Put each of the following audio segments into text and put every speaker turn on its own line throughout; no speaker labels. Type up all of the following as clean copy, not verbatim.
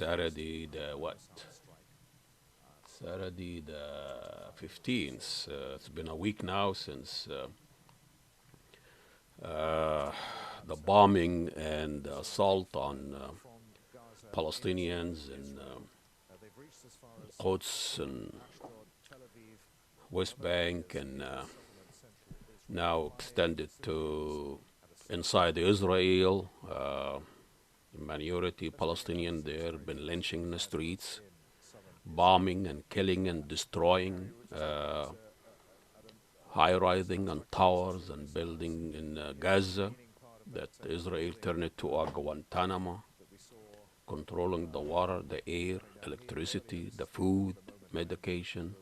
Saturday the what? Saturday the 15th. It's been a week now since the bombing and the assault on Palestinians in Quds and West Bank, and now extended to inside Israel. Minority Palestinian there been lynching in the streets, bombing and killing and destroying high-rising and towers and building in Gaza that Israel turned it to a Guantanamo, controlling the water, the air, electricity, the food, medication,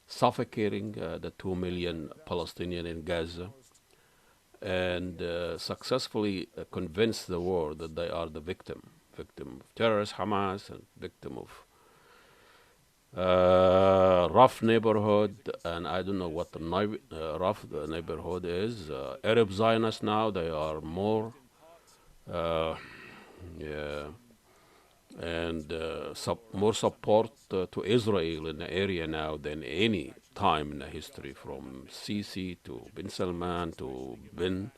suffocating the 2 million Palestinians in Gaza, and successfully convinced the world that they are the victim of terrorist Hamas, and victim of rough neighborhood, and I don't know what the rough neighborhood is. Arab Zionists now, they are more, yeah, and more support to Israel in the area now than any time in the history, from Sisi to bin Salman to bin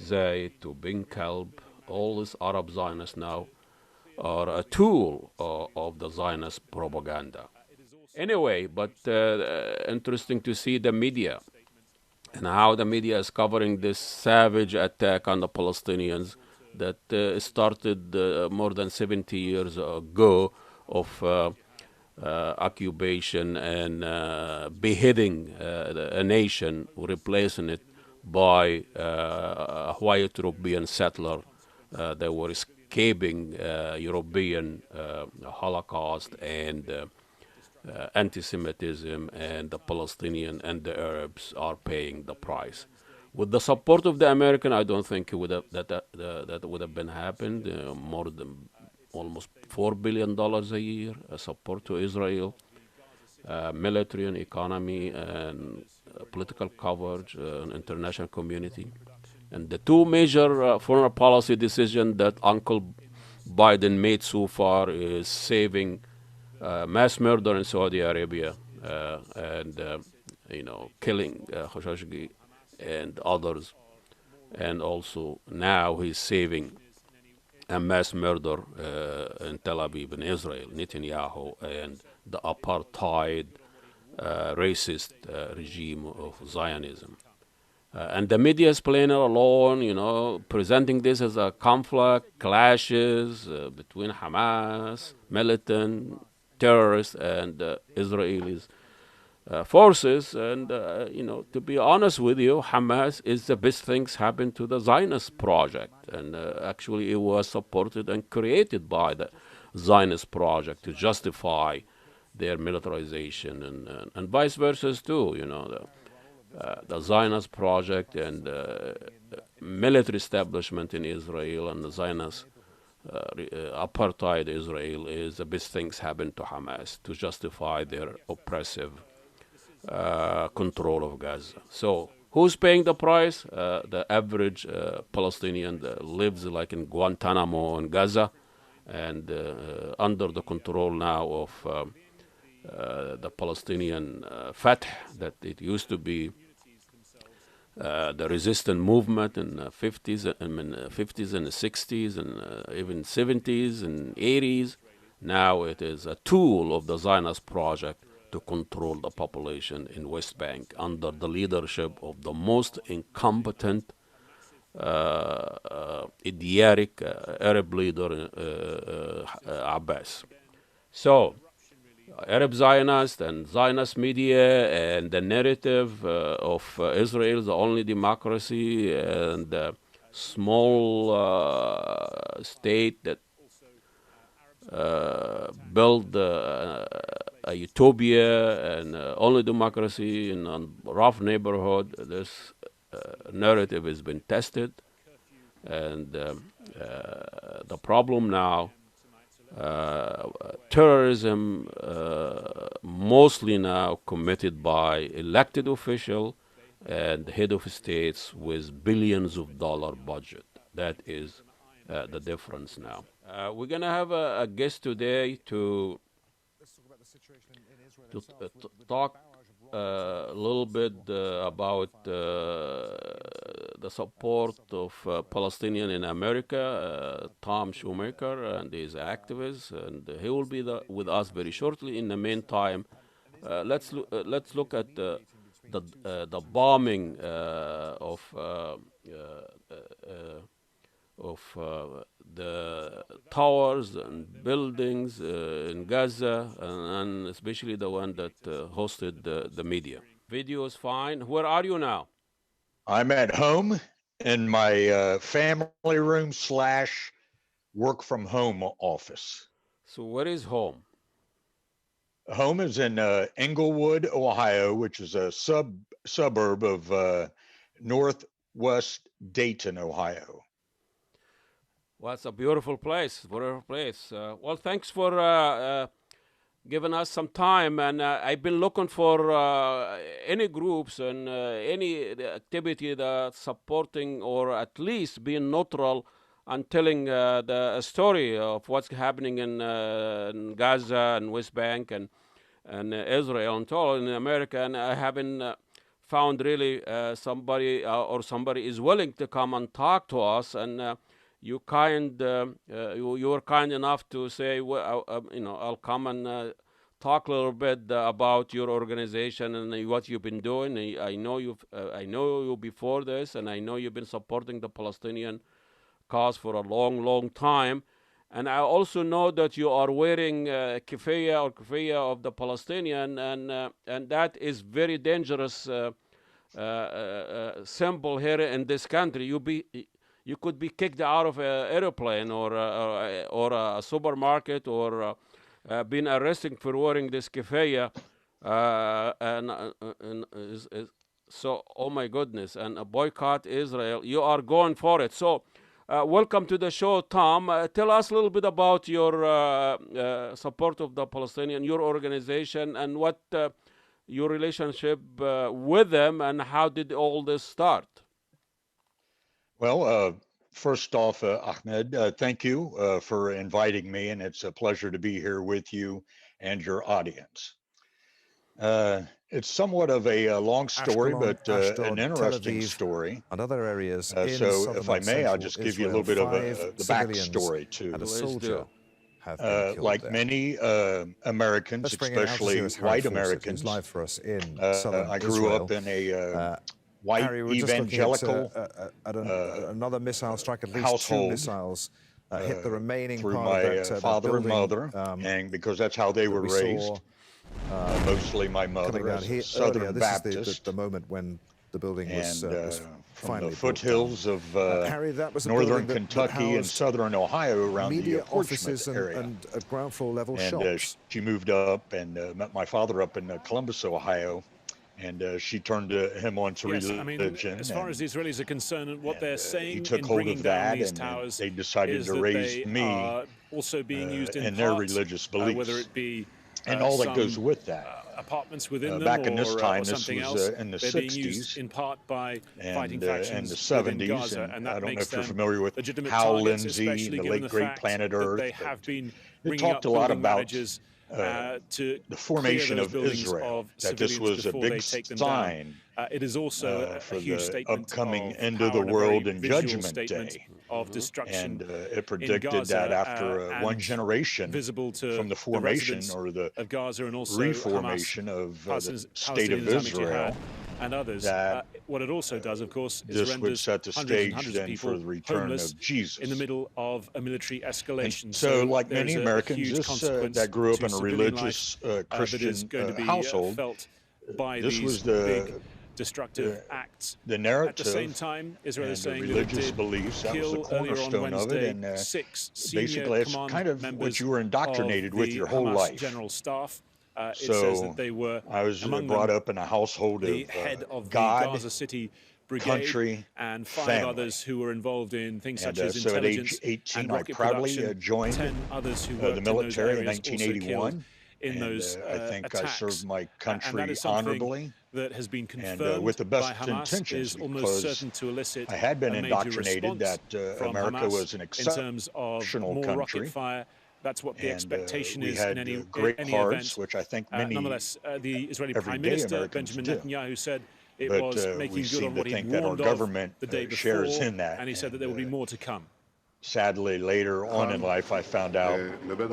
Zayed to bin Kalb. All these Arab Zionists now are a tool of the Zionist propaganda. Anyway, but interesting to see the media and how the media is covering this savage attack on the Palestinians that started more than 70 years ago of occupation and beheading a nation, replacing it by a white European settler that were escaping European Holocaust and anti-Semitism, and the Palestinian and the Arabs are paying the price. With the support of the American, I don't think it would have, that would have been happened. More than almost $4 billion a year support to Israel, military and economy and political coverage, international community. And the two major foreign policy decisions that Uncle Biden made so far is saving mass murder in Saudi Arabia and killing Khashoggi and others, and also now he's saving a mass murder in Tel Aviv in Israel, Netanyahu and the apartheid racist regime of Zionism. And the media is playing it alone, presenting this as a conflict, clashes between Hamas, militant, terrorists, and Israelis forces. And, to be honest with you, Hamas is the best things happened to the Zionist project. And actually it was supported and created by the Zionist project to justify their militarization, and vice versa too, the Zionist project and military establishment in Israel and the Zionist apartheid Israel is the best things happen to Hamas to justify their oppressive control of Gaza. So who's paying the price? The average Palestinian that lives like in Guantanamo in Gaza, and under the control now of the Palestinian Fatah, that it used to be the resistance movement in the 50s, and the 60s, and even 70s and 80s. Now it is a tool of the Zionist project to control the population in West Bank under the leadership of the most incompetent, idiotic Arab leader, Abbas. So Arab Zionists and Zionist media and the narrative of Israel is the only democracy and small state that built a utopia and only democracy in a rough neighborhood. This narrative has been tested, and the problem now, terrorism mostly now committed by elected official and head of states with billions of dollar budget. That is the difference now. We're gonna have a guest today to talk a little bit about the support of Palestinian in America, Tom Shoemaker, and his activists, and he will be with us very shortly. In the meantime, let's look at the bombing of the towers and buildings in Gaza, and especially the one that hosted the media. Video is fine. Where are you now?
I'm at home in my family room / work from home office.
So where is home?
Home is in Englewood, Ohio, which is a suburb of northwest Dayton, Ohio.
Well, it's a beautiful place. Well, thanks for giving us some time. And I've been looking for any groups and any activity that's supporting or at least being neutral and telling the story of what's happening in Gaza and West Bank and Israel and all in America. And I haven't found really somebody is willing to come and talk to us. And you were kind enough to say, well, I'll come and talk a little bit about your organization and what you've been doing. I know you before this, and I know you've been supporting the Palestinian cause for a long, long time. And I also know that you are wearing keffiyeh of the Palestinian, and that is very dangerous symbol here in this country. You could be kicked out of an airplane or a supermarket or been arrested for wearing this keffiyeh. So, oh my goodness, and a boycott Israel. You are going for it. So, welcome to the show, Tom. Tell us a little bit about your support of the Palestinian, your organization, and what your relationship with them, and how did all this start?
Well, first off, Ahmed, thank you for inviting me, and it's a pleasure to be here with you and your audience. It's somewhat of a long story,
Ashkelon,
but
Ashdod,
an interesting
Tel Aviv,
story.
and other areas in
So, if I
southern
may, I'll
central
just give you a
Israel,
little bit of
5
the
civilians
backstory too.
and a
Please
soldier
do.
have been killed
Like
there.
many Americans,
Let's bring in Al
especially
Jazeera's Harry
white
Fawcett,
Americans,
who's live for us in southern
I grew
Israel.
up in a white
Harry, we're
evangelical
just looking at another missile strike. At least
household
2 missiles hit the remaining
through
part
my
of that
father and
building,
mother, and because that's how they were
we
raised.
saw
Mostly my
coming
mother
down
as
here
a Southern
earlier. This
Baptist,
is the moment when the building was
and from
finally
the
brought
foothills
down.
of
Harry, that was a
northern
building that
Kentucky and
housed
southern Ohio around the
media
Portsmouth
offices
area.
and ground floor level
And
shops.
she moved up and met my father up in Columbus, Ohio, and she turned him onto
Yes, I
religion.
mean, as far as the Israelis are concerned, what they're
He
saying
took
in
hold
bringing
of
down
that,
these
and
towers
they decided
is
to
that
raise
they
me
are also being used in
their
part,
religious
whether
beliefs
it be
and all that
some
goes with that.
apartments within them
Back in this time,
or
this
something
was
else,
in the
they're being used
60s
in part by fighting
and the
factions within
70s,
Gaza,
and
and
I
that
don't know
makes
if you're
them
familiar with
legitimate
Hal
targets,
Lindsey,
especially
the
given
late
the
great
fact
Planet
that
Earth,
they have been
they
bringing
talked
up
a lot
building
about
managers to
the
clear
formation
those
of
buildings
Israel,
of
that this
civilians
was a
before
big
they take them down.
sign
It is also a
for
huge
the
statement
upcoming
of
end of
power
the
and a very
world and
visual
Judgment
statement
Day.
of destruction
And it
in
predicted that
Gaza,
after one
and
generation
visible to
from the
the
formation
residents
or the
of Gaza and also Hamas,
reformation of the
Palestinian
state of
Islamic
Israel,
Jihad, and others.
that
What it also does, of course, is
this would
renders
set the
hundreds and
stage
hundreds of
then for
people
the return
homeless
of Jesus.
in the middle of a military
And
escalation.
so, like
there
many
is a
Americans,
huge
this
consequence
that grew up
to
in a
civilian life
religious
that is
Christian
going to be
household,
felt by
this
these
was
big destructive acts.
the
At the same
narrative
time, Israel is
and the
saying that it
religious
did
beliefs. That was the
kill earlier on
cornerstone of it,
Wednesday
and
6 senior
basically, it's
command
kind of what
members
you were
of
indoctrinated with
the
your whole
Hamas
life.
general staff. It says
So
that they were
I was
among
brought
them
up in a household
the
of
head of the
God,
Gaza City Brigade
country,
and 5
family.
others who were involved in things
And
such as
so at age
intelligence
18,
and
I
rocket
proudly
production.
joined
10 others who
the
worked in those
military in
areas also killed
1981.
in those
I think I served
attacks.
my
And that
country
is something
honorably
that has been
and
confirmed
with the
by
best
Hamas,
intentions,
is almost
because
certain to elicit
I had been
a major
indoctrinated
response
that
from
America
Hamas
was an
in terms of
exceptional
more rocket
country,
fire. That's what the
and
expectation
we
is in
had
any
great hearts,
event.
which I think many
Nonetheless, the Israeli Prime
everyday
Minister,
Americans
Benjamin
do.
Netanyahu, said it
But
was
we
making good
seem
on
to
what he'd
think that our
warned of
government
the day
shares
before,
in that.
and he said that there will be more to come.
Sadly, later on in life, I found out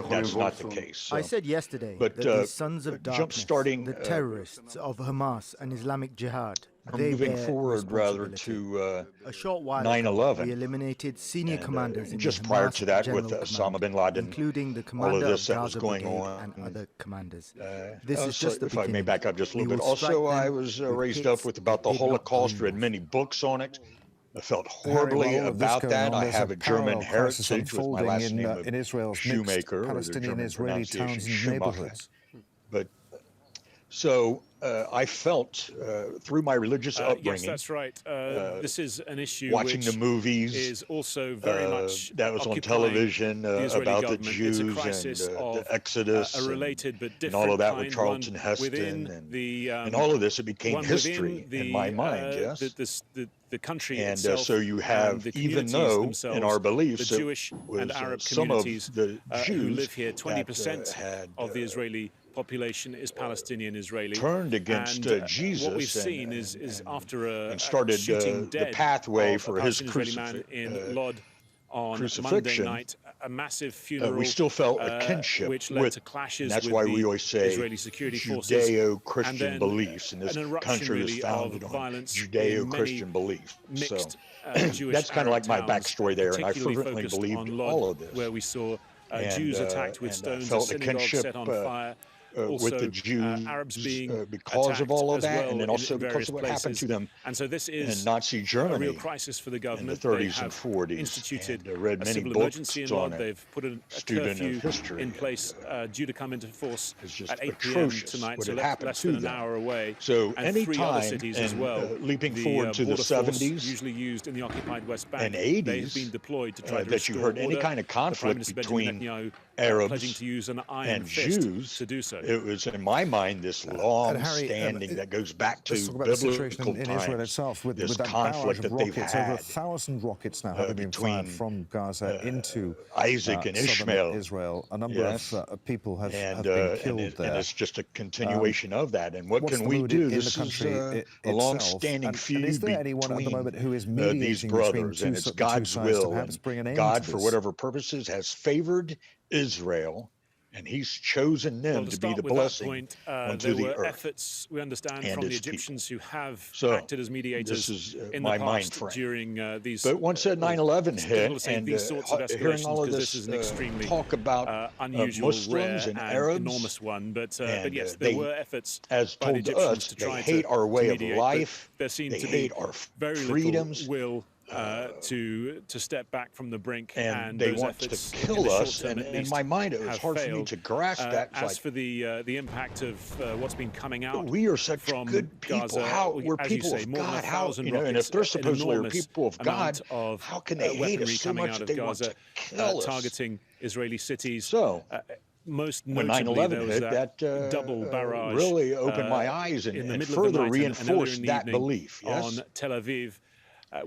that's not the case. So,
I said yesterday
but,
that the sons of darkness,
jump-starting,
the terrorists of Hamas and Islamic Jihad,
or
they
moving
bear
forward rather
responsibility.
to
A short while ago,
9/11,
we eliminated senior
and
commanders in
just
the
prior
Hamas
to that with
General
Osama
Command,
bin Laden,
including the
all of
commander
this
of
that was
Gaza
going
Brigade
on.
and other commanders. This is
Also,
just the
if I may
beginning.
back up just a
We
little bit.
will strike
Also, I
them
was
with
raised
hits
up with
they
about the
did not
Holocaust,
dream
read
of.
many books on it. I felt
Harry, while
horribly
all of this
about
going
that.
on,
I
there's
have
a
a German
parallel crisis
heritage with my
unfolding
last name
in
of
Israel's mixed
Shoemaker, or the
Palestinian
German
Israeli
pronunciation
towns and
Schumacher.
neighborhoods.
But so I felt through my religious
Yes,
upbringing,
that's right. This is an issue
watching the
which
movies
is also very much
that was on
occupying
television
the Israeli
about the
government. It's a
Jews
crisis
and
of
the Exodus
a related but
and all
different
of that with
kind,
Charlton
one
Heston
within the
and all of this. It became
one
history
within
in my mind, yes.
the country
And
itself,
so you
and
have,
the
even
communities
though
themselves,
in our
the
beliefs it
Jewish and
was
Arab
some of
communities
the
who
Jews
live here. 20%
that had
of the Israeli population is Palestinian Israeli.
turned against
And
Jesus
what we've seen
and,
is after a
started
shooting
the
dead
pathway
of
for
a
his
Palestinian Israeli man in Lod on Monday
crucifixion.
night, a massive funeral,
We still felt a kinship
which led
with,
to clashes
and that's
with
why
the
we always say
Israeli security forces,
Judeo-Christian
and then
beliefs, and this
an eruption
country is
really
founded
of
on
violence in
Judeo-Christian
many
beliefs. So
mixed Jewish
that's kind of
Arab
like my
towns,
backstory there, and I
particularly
fervently
focused
believed
on Lod,
all of this.
where we saw
And,
Jews attacked with
and I
stones, a
felt a
synagogue
kinship
set on fire.
with
Also,
the Jews
Arabs being
because of
attacked
all of
as
that,
well
and then also
in
because
various
of what
places.
happened to them
And so this
in
is
Nazi
a real
Germany
crisis for the
in the
government.
30s
They
and
have
40s,
instituted
and read
a
many
civil
books
emergency in
on
Lod.
it.
They've put a
Student of
curfew
history,
in place due to come into force
It's just
at 8 p.m.
atrocious
tonight,
what
so
had happened
less
to
than an
them.
hour away.
So
And
any
3 other
time,
cities as well.
leaping
The
forward to the
border force,
70s
usually used in the occupied West Bank,
and
they've
80s,
been deployed to try to
that you
restore
heard any
order.
kind of
The Prime
conflict
Minister Benjamin
between
Netanyahu
Arabs
pledging to use an iron
and
fist
Jews,
to do so.
it was in my mind this
Harry,
long-standing that goes back to
let's talk about the situation
biblical
in Israel
times.
itself with
This
that
conflict
barrage of
that they've
rockets, over
had
1,000 rockets now having been fired
between
from Gaza into
Isaac and
southern
Ishmael.
Israel. A number
Yes.
of people have
And,
been killed
and
there.
it's just a continuation of that. And what
What's
can
the
we
mood
do?
in
This
the country
is a
itself?
long-standing
And
feud
is there anyone at the
between
moment who is
these
mediating between
brothers, and
the
it's
two
God's
sides to
will.
perhaps
And
bring an end
God,
to
for
this?
whatever purposes, has favored Israel, and He's chosen them
Well, to
to be
start
the
with that
blessing
point,
unto
there
the
were
earth.
efforts, we understand,
and
from the
its people.
Egyptians who have
So,
acted as mediators
this is
in
my
the
mind
past
frame.
during these.
But once that 9/11
it's difficult
hit,
to say
and
these sorts of
hearing all
escalations
of
because
this
this is an extremely
talk about
unusual,
Muslims
rare,
and
and
Arabs,
enormous one. But yes,
they,
there were efforts
as
by the
told to
Egyptians
us,
to
they
try
hate our
to
way of
mediate.
life.
But there seemed
They
to
hate
be
our
very
freedoms.
little will to step back from the brink,
and
and
they
those
want to
efforts
kill
in the short
us.
term,
And
at
in
least,
my mind, it was
have
hard for me
failed.
to grasp that. It's
As
like,
for the impact of what's been coming out
we are such
from
good people.
Gaza,
how we're
as you
people
say,
of
more than
God? How
1,000
and if
rockets,
they're
an
supposedly
enormous
people of God,
amount of
how can they hate
weaponry
us so
coming
much
out
that
of
they want
Gaza,
to kill us?
targeting Israeli cities.
So,
most
when
notably,
9/11
there was
hit, that
double barrage
really opened my eyes
in the
and
middle of the
further
night and earlier
reinforced
in the
that
evening
belief. Yes.
on Tel Aviv.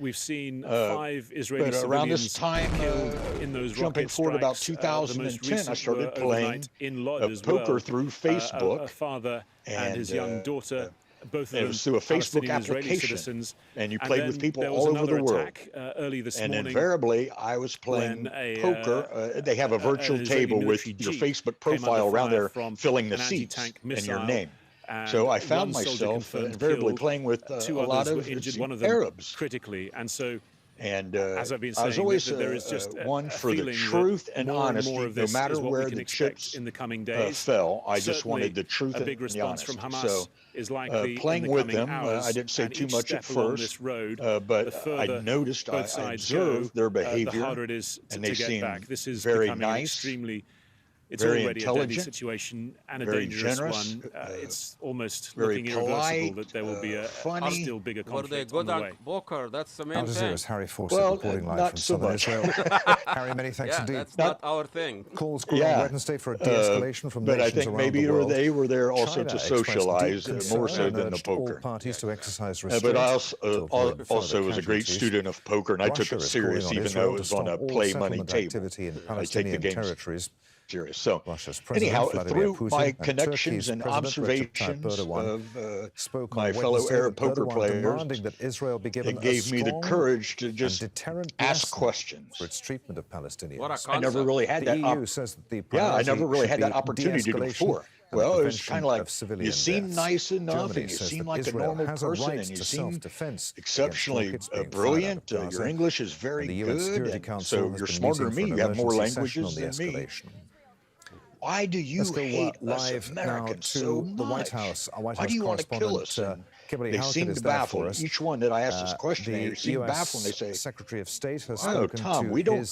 We've seen 5 Israeli
but around
civilians
this time,
killed in those
jumping
rocket
forward about
strikes. The most
2010, I
recent
started
were
playing
overnight in Lod as
poker
well.
through Facebook,
A father and his young daughter, both of
it
them
was through a Facebook
Palestinian Israeli
application,
citizens.
and you
And
played
then
with people
there was
all over the
another
world.
attack early this
And
morning.
invariably, I was playing
when a,
poker. They have a virtual
an Israeli
table with
military
your
jeep
Facebook
came under
profile around
fire
there,
from
filling the
an
seats
anti-tank
and your
missile,
name.
and
So I found
one soldier
myself
confirmed
invariably
killed,
playing with a
2
lot
others were
of
injured, one of them
Arabs.
critically. And so,
And
as I've been
I was
saying,
always
that there is just
one
a
for the
feeling
truth
that
and
more
honesty,
and more of
no
this
matter
is what
where
we can
the
expect
chips
in the coming days.
fell. I just
Certainly,
wanted the truth
a big
and the
response from
honesty.
Hamas
So
is likely
playing
in the
with
coming
them,
hours,
I didn't say
and
too
each
much at
step along
first,
this road,
but
the further
I noticed, I
both sides
observed
go,
their
the
behavior,
harder it is
and
to
they
get
seem
back. This is
very
becoming an
nice.
extremely It's
very
already a deadly
intelligent,
situation and a
very
dangerous
generous,
one. It's almost
very
looking irreversible
polite,
that there will be a
funny.
still bigger
Were they
conflict
good
on the
at
way.
poker? That's the main
Al
thing.
Jazeera's Harry Fawcett
Well,
reporting live
not
from
so
southern
much.
Israel. Harry, many thanks
Yeah,
indeed.
that's not our thing.
Calls grew on Wednesday for a de-escalation from
but I
nations
think
around
maybe
the world.
they were there also
China
to
expressed
socialize
deep
more
concern
so
and
than the
urged all
poker.
parties to exercise
But
restraint
I
to avoid further
also was a great
casualties.
student of poker, and I took
Russia
it
is
serious,
calling on
even
Israel
though it
to
was on
stop
a
all
play money
settlement
table.
activity in
I take the
Palestinian
game
territories.
serious. So,
Russia's president,
anyhow,
Vladimir
through
Putin,
my
and
connections
Turkey's
and
President Recep Tayyip
observations
Erdogan
of
spoke
my
on
fellow
Wednesday
Arab
that
poker
Erdogan
players,
demanding that Israel be given
it
a
gave me the
strong
courage to
and
just
deterrent
ask
lesson
questions.
for its treatment of Palestinians.
What a
I
concept.
never really had
The
that.
EU says that the
Yeah, I
priority
never really
should
had that
be
opportunity
de-escalation
before.
and the
Well, it was
prevention
kind of like,
of civilian
you seem
deaths.
nice enough,
Germany
and you
says
seem
that
like a
Israel
normal
has a
person,
right
and you
to
seem
self-defense against
exceptionally
rockets being fired out
brilliant.
of Gaza.
Your English is very
And the UN
good,
Security
and
Council
so
has
you're
been
smarter than
meeting
me.
for
You
an
have more
emergency session on
languages
the
than me.
escalation.
Why do you
Let's go
hate us
live now
Americans so
to the White
much?
House. Our White
Why
House
do you want to kill
correspondent,
us? And
Kimberly
they
Halkett
seem
is
to
there
baffle
for us.
each one that I ask this question. They
The
seem baffled, and they
U.S.
say,
Secretary of State has
"Oh,
spoken
Tom,
to
we don't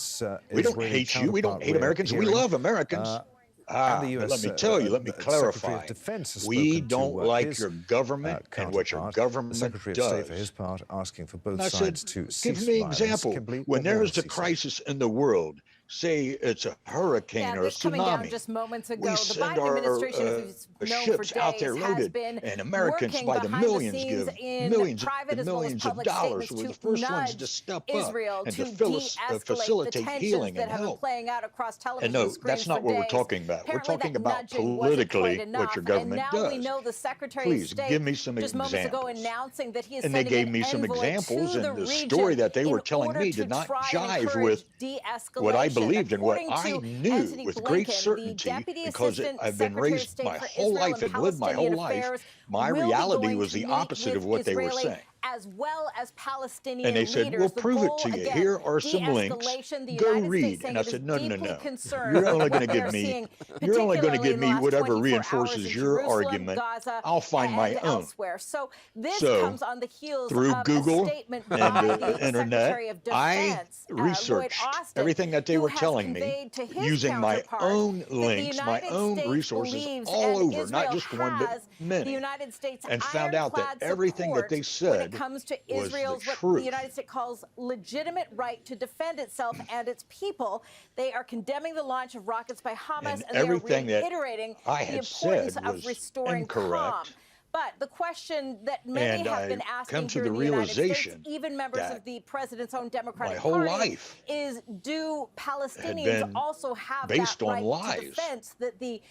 Israeli
hate you. We don't
counterpart
hate
we're
Americans. We
hearing.
love Americans."
And the
But
U.S.
let me tell you, let me
Secretary of
clarify.
Defense has
We
spoken
don't
to
like
his
your government and what your
counterpart,
government
the Secretary of
does.
State, for his part, asking for both
And I said,
sides to
give
cease
me an
violence.
example.
Kimberly,
When
what more
there's
has
a
he said?
crisis in the world, say it's a hurricane or a
this coming down
tsunami,
just moments ago.
we
The
send
Biden
our
administration, as we've known for
ships out there
days, has
loaded,
been
and Americans
working
by the
behind the
millions
scenes
give
in
millions
private
and
as well as
millions of
public
dollars.
statements
We're the
to
first ones to
nudge
step
Israel
up and
to
to
de-escalate the
facilitate
tensions
healing
that
and
have been
help.
playing out across
And
television
no,
screens
that's not
for
what we're
days.
talking about. We're
Apparently
talking
that
about
nudging wasn't quite
politically
enough,
what your
and
government
now we
does.
know the Secretary
Please
of State
give me some
just moments ago
examples.
announcing that he is
And they
sending
gave
an
me some
envoy
examples,
to the
and the
region
story that they were
in
telling
order
me
to
did not
try and
jive
encourage
with
de-escalation.
what I believed and what
According
I
to
knew
Anthony
with
Blinken,
great
the
certainty,
Deputy
because
Assistant
I've been
Secretary of
raised
State
my
for
whole
Israel
life
and
and lived my
Palestinian
whole life.
Affairs
My
will be
reality
going
was
to
the
meet
opposite
with
of what they were
Israeli
saying.
as well as Palestinian
And they said,
leaders.
we'll
The
prove it
goal,
to you.
again,
Here are some links.
de-escalation. The
Go
United States
read.
saying
And I
it is
said, no, no,
deeply
no.
concerned
You're only
with
going
what
to
they
give
are
me,
seeing,
you're only going to
particularly
give
in the
me
last
whatever
24 hours
reinforces
in
your
Jerusalem,
argument.
Gaza,
I'll find my
and
own.
elsewhere. So this
So,
comes on the heels
through
of
Google
a statement
and
by
the
the
internet,
Secretary of
I
Defense, Lloyd
researched
Austin,
everything that they
who
were
has
telling me
conveyed to his
using my
counterpart
own
that the
links, my
United
own
States
resources
believes
all
and
over, not
Israel
just one, but
has the
many,
United States
and found out that
ironclad
everything that
support
they
when it
said
comes to
was
Israel's
the
what the
truth.
United States calls legitimate right to defend itself and its people. They are condemning the launch of rockets by Hamas, and they are
everything that
reiterating
I
the
had
importance
said
of
was
restoring calm.
incorrect.
But the question that many
And
have
I
been
come
asking
to
here
the
in the United States,
realization
even members
that
of the president's own Democratic
my whole
Party,
life
is do
had
Palestinians
been
also have
based
that
on
right
lies.
to defense that the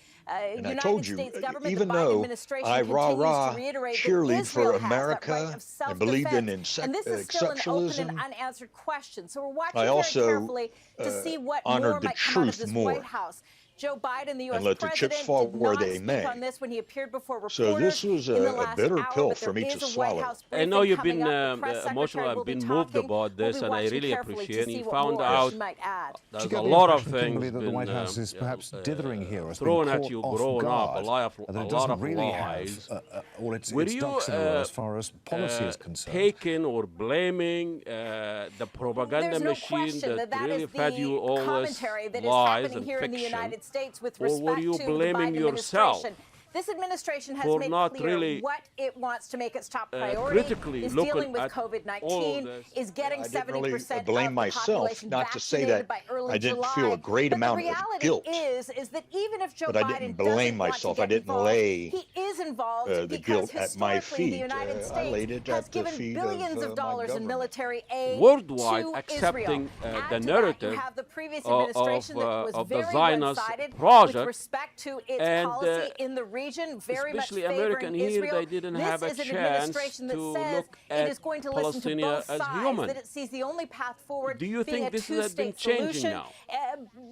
And I
United
told you,
States government,
even
the Biden
though
administration
I
continues
rah-rah
to reiterate that
cheerlead
Israel
for
has that right
America
of self-defense.
and believed in
And this is still an open and
exceptionalism,
unanswered question. So we're watching
I
very
also
carefully to see what more
honored the
might come out of
truth
this
more
White House. Joe Biden, the U.S.
and let the
president,
chips fall
did
where
not
they
speak
may.
on this when he appeared before reporters
So this was
in the
a
last
bitter
hour,
pill
but
for
there
me to
is a White
swallow.
House
I
briefing
know you've
coming
been
up. The press
emotional.
secretary
I've
will be
been moved
talking.
about
We'll
this,
be
and I
watching
really
carefully to
appreciate.
see
He
what
found
more
out
she might add.
Do you
there's
get
a
the
lot of
impression,
things
Kimberly, that the
been
White House is perhaps dithering here, has been
thrown
caught
at you
off
growing up,
guard,
a
and that it
lot
doesn't
of
really
lies.
have all its
Were
ducks in a row as far as policy is concerned?
taking or blaming the propaganda
There's no
machine
question
that
that
really
is
fed you
the
all this
commentary that is
lies
happening
and
here in the
fiction?
United States with
Or were
respect
you
to the
blaming
Biden
yourself
administration. This administration has
for
made
not
clear
really,
what it wants to make its top priority
critically
is
looking
dealing with
at all of
COVID-19,
this?
is getting
I didn't
70%
really
of
blame
the
myself,
population
not to say
vaccinated
that
by early
I didn't
July.
feel a great
but
amount
the
of
reality
guilt.
is that even if Joe
But I
Biden
didn't blame
doesn't
myself. I
want to get
didn't
involved,
lay
he is involved
the
because
guilt at my
historically the
feet.
United
I
States
laid it
has
at the
given
feet
billions
of
of
my
dollars in
government.
military aid
Worldwide
to
accepting
Israel.
the
Add to that,
narrative
you have the previous
of
administration that was
of the
very
Zionist
one-sided with
project,
respect to its
and
policy in the region, very much
especially
favoring
American here,
Israel.
they didn't
This
have a
is an
chance
administration that
to
says
look
it
at
is going to listen to
Palestinians
both
as
sides,
human.
that it sees the only path forward
Do you
being
think
a
this has been
two-state
changing
solution.
now?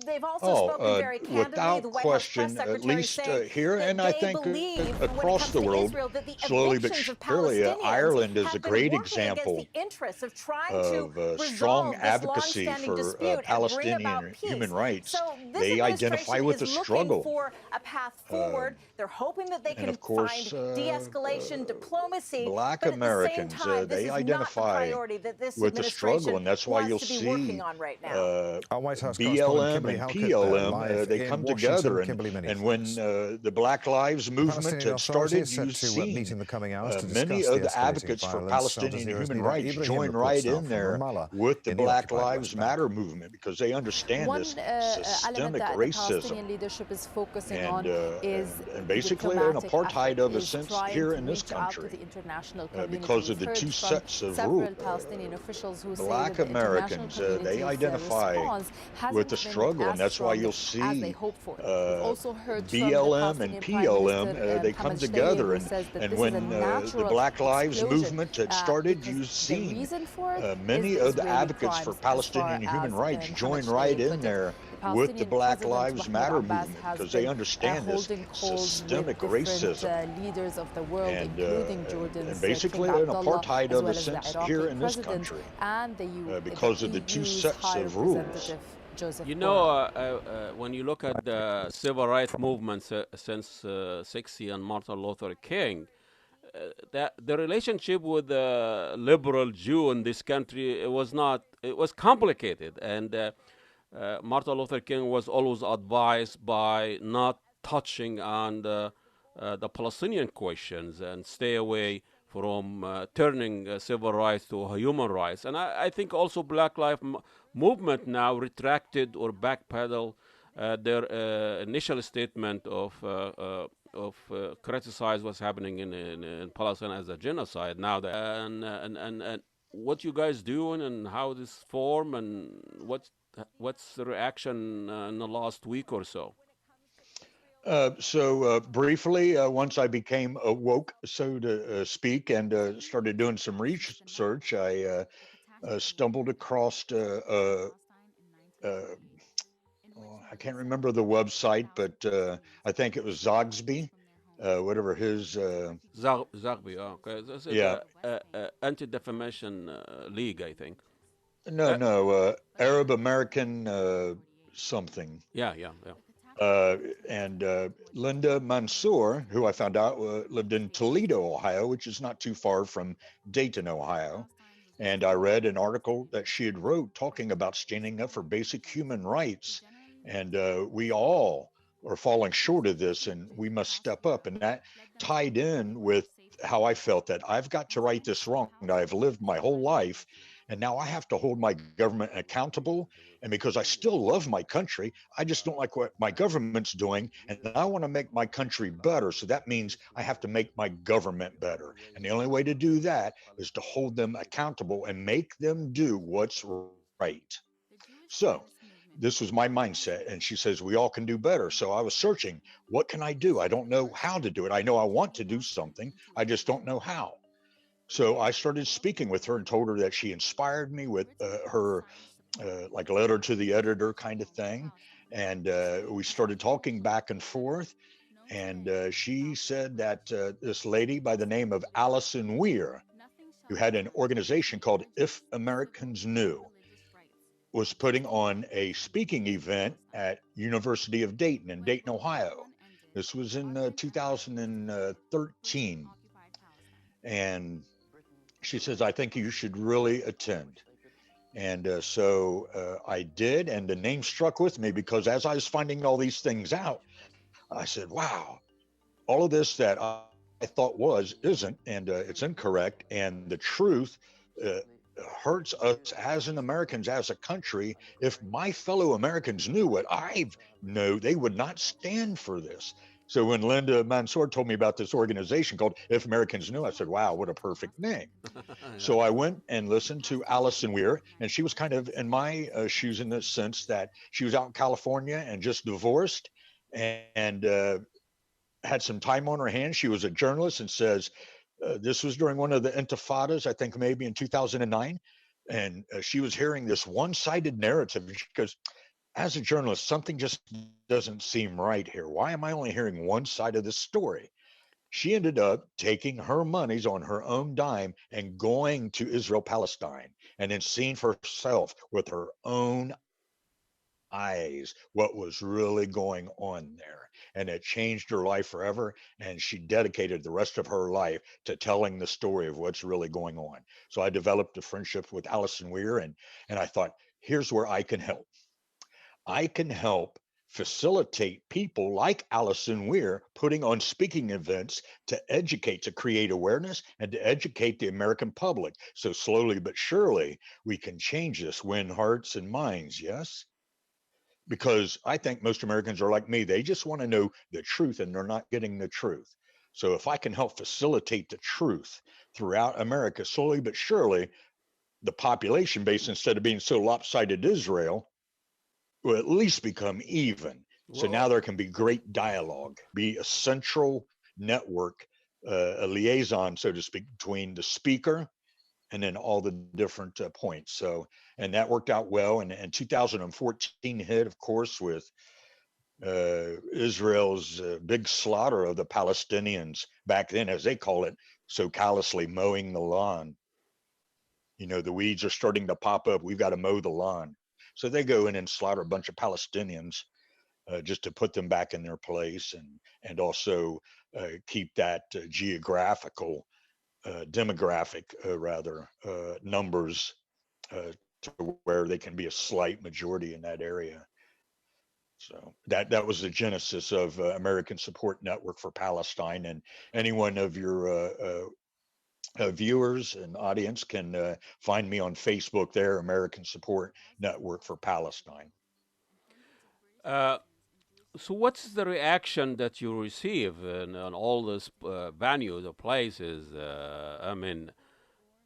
They've also spoken very candidly.
Without
The White House
question,
press
at
secretary
least
saying
here,
that
and I
they
think
believe
a
when it
across
comes
the
to
world,
Israel, that the
slowly but
evictions of
surely,
Palestinians
Ireland is a
have been
great
working against
example
the interests of trying to
of strong
resolve this
advocacy
long-standing
for
dispute and bring about
Palestinian human
peace.
rights.
So this
They identify
administration
with
is
the
looking
struggle.
for a path forward. They're hoping that they
And
can
of course,
find de-escalation, diplomacy,
Black
but at the same
Americans,
time, this
they
is not the
identify
priority that this
with the struggle,
administration
and that's why you'll
wants to be working
see
on right now.
Our White House correspondent
BLM
Kimberly
and
Halkett
PLM,
live
they
in
come
Washington.
together.
Kimberly, many
And when
thanks.
the Black Lives
The
movement
Palestinian
had
Authority
started,
is set
you've
to meet
seen
in the coming hours to
many
discuss
of
the
the
escalating
advocates for
violence. Al
Palestinian
Jazeera's
human
Nida
rights
Ibrahim
join
reports
right
now
in
from
there
Ramallah
with the
in the
Black
occupied
Lives
West Bank.
Matter movement because they understand
One
this
element
systemic
that the
racism
Palestinian leadership is focusing
and,
on is
and
the
basically an
diplomatic
apartheid
effort,
of a
is
sense
trying
here
to
in this
reach out to
country
the international community.
because of
We've
the
heard
two
from
sets of
several
rules.
Palestinian officials who say
Black
that the international
Americans, they
community's
identify
response
with
hasn't
the
been
struggle, and
as
that's why
strong
you'll
as they
see
hoped for. We've also heard from the
BLM and
Palestinian Prime Minister
PLM, they come
Mohammed Shtayyeh,
together.
who says that
And
this is a
when the
natural
Black Lives
explosion
movement had started,
because
you've
the
seen
reason for it is
many
the
of the
Israeli
advocates for
crimes, as far
Palestinian human
as
rights
Mohammed
join right
Shtayyeh
in
put it.
there
The
with the
Palestinian
Black
President
Lives
Mahmoud
Matter
Abbas
movement
has
because they
been
understand this
holding calls with
systemic
different
racism
leaders of the world,
and,
including
uh,
Jordan's
and
King
basically an
Abdullah,
apartheid
as
of a
well as the
sense here
Iraqi
in this
president
country
and the
because of the two
EU's
sets
High
of rules.
Representative Joseph
You know,
Borrell.
when you look at the civil rights movements since 60 and Martin Luther King, that the relationship with the liberal Jew in this country, it was not, it was complicated. And Martin Luther King was always advised by not touching on the Palestinian questions and stay away from turning civil rights to human rights. And I think also Black Lives Movement now retracted or backpedal their initial statement of criticize what's happening in Palestine as a genocide. Now that and what you guys doing and how this form and what's the reaction in the last week or so?
So briefly, once I became awoke, so to speak, and started doing some research, I stumbled across I can't remember the website, but I think it was Zogsby, whatever his,
Zagby, okay. This is
yeah,
the Anti-Defamation League, I think.
no, Arab American something.
Yeah, yeah, yeah.
And Linda Mansour, who I found out lived in Toledo, Ohio, which is not too far from Dayton, Ohio. And I read an article that she had wrote talking about standing up for basic human rights. And we all are falling short of this, and we must step up. And that tied in with how I felt that I've got to right this wrong that I've lived my whole life. And now I have to hold my government accountable. And because I still love my country, I just don't like what my government's doing. And I want to make my country better. So that means I have to make my government better. And the only way to do that is to hold them accountable and make them do what's right. So this was my mindset. And she says, we all can do better. So I was searching, what can I do? I don't know how to do it. I know I want to do something. I just don't know how. So I started speaking with her and told her that she inspired me with her like letter to the editor kind of thing. And we started talking back and forth. And she said that this lady by the name of Allison Weir, who had an organization called If Americans Knew, was putting on a speaking event at University of Dayton in Dayton, Ohio. This was in 2013. And she says, I think you should really attend. And so I did, and the name struck with me because as I was finding all these things out, I said, wow, all of this that I thought was isn't, and it's incorrect. And the truth uh, hurts us as an Americans, as a country. If my fellow Americans knew what I know, they would not stand for this. So when Linda Mansour told me about this organization called If Americans Knew, I said, wow, what a perfect name.
Yeah.
So I went and listened to Allison Weir, and she was kind of in my shoes in the sense that she was out in California and just divorced and had some time on her hands. She was a journalist and says, this was during one of the intifadas, I think maybe in 2009. And she was hearing this one-sided narrative. She goes, as a journalist, something just doesn't seem right here. Why am I only hearing one side of this story? She ended up taking her monies on her own dime and going to Israel, Palestine, and then seeing for herself with her own eyes what was really going on there. And it changed her life forever. And she dedicated the rest of her life to telling the story of what's really going on. So I developed a friendship with Allison Weir, and I thought, here's where I can help. I can help facilitate people like Allison Weir putting on speaking events to educate, to create awareness, and to educate the American public. So slowly but surely, we can change this, win hearts and minds, yes? Because I think most Americans are like me. They just want to know the truth and they're not getting the truth. So if I can help facilitate the truth throughout America, slowly but surely, the population base, instead of being so lopsided Israel, will at least become even. So now
Well,
there can be great dialogue, be a central network, a liaison, so to speak, between the speaker and then all the different points. So, and that worked out well. And 2014 hit, of course, with Israel's big slaughter of the Palestinians back then, as they call it, so callously mowing the lawn. You know, the weeds are starting to pop up. We've got to mow the lawn. So they go in and slaughter a bunch of Palestinians just to put them back in their place and also keep that geographical, demographic, rather, numbers to where they can be a slight majority in that area. So that was the genesis of American Support Network for Palestine. And any one of your viewers and audience can find me on Facebook there, American Support Network for Palestine.
uh, so what's the reaction that you receive in all these venues or places? I mean,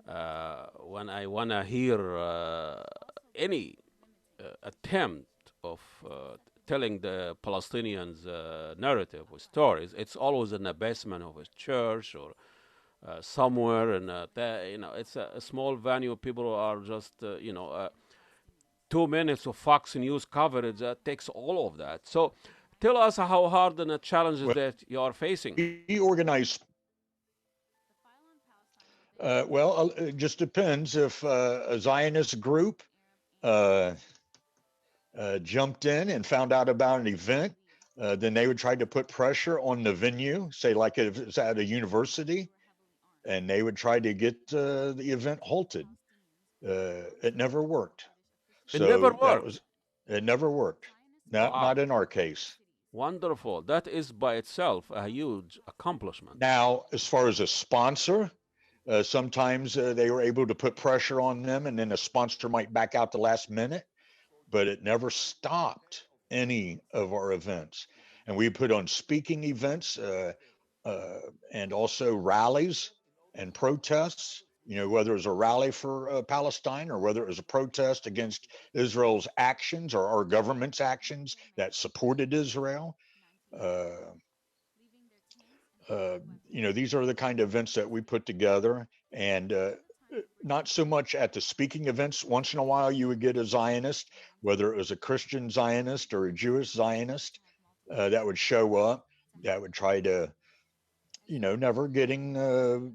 when I want to hear any attempt of telling the Palestinians narrative or stories, it's always in the basement of a church or somewhere, and it's a small venue. People are just 2 minutes of Fox News coverage that takes all of that. So, tell us how hard and the challenges
Well,
that you are facing.
we organize. Well, it just depends if a Zionist group uh, jumped in and found out about an event, then they would try to put pressure on the venue, say like if it's at a university, and they would try to get the event halted. It never worked.
It never
So
worked.
it never worked. Not
Wow.
in our case.
Wonderful. That is by itself a huge accomplishment.
Now, as far as a sponsor, sometimes they were able to put pressure on them, and then a sponsor might back out the last minute, but it never stopped any of our events. And we put on speaking events and also rallies and protests. You know, whether it was a rally for Palestine or whether it was a protest against Israel's actions or our government's actions that supported Israel. Uh, uh, these are the kind of events that we put together. And not so much at the speaking events. Once in a while, you would get a Zionist, whether it was a Christian Zionist or a Jewish Zionist, that would show up, that would try to, never getting,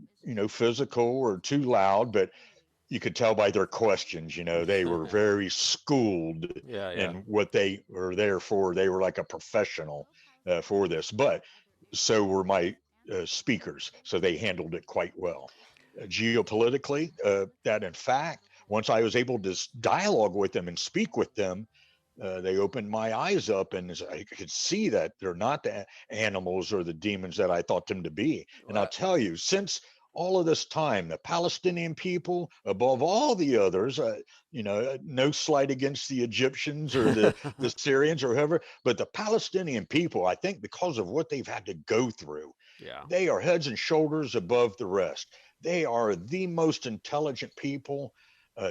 physical or too loud, but you could tell by their questions, they were very schooled
Yeah, yeah.
in what they were there for. They were like a professional for this, but so were my speakers. So they handled it quite well. Geopolitically, that in fact, once I was able to dialogue with them and speak with them, they opened my eyes up, and I could see that they're not the animals or the demons that I thought them to be. And I'll
Well,
tell you, since all of this time, the Palestinian people, above all the others, no slight against the Egyptians or the Syrians or whoever, but the Palestinian people, I think because of what they've had to go through,
yeah.
they are heads and shoulders above the rest. They are the most intelligent people,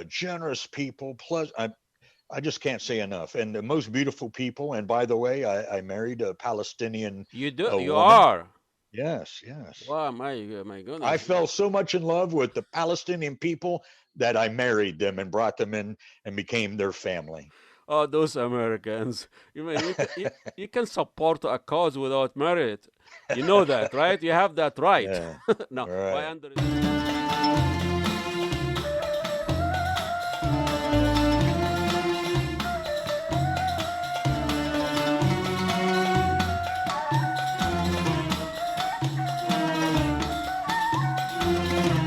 generous people, I just can't say enough. And the most beautiful people. And by the way, I married a Palestinian
You do. You
woman.
are.
Yes, yes.
Wow, my
I
goodness.
fell so much in love with the Palestinian people that I married them and brought them in and became their family.
Oh, those Americans. You mean you can support a cause without merit. You know that, right? You have that right.
Yeah.
No,
Right.
I understand.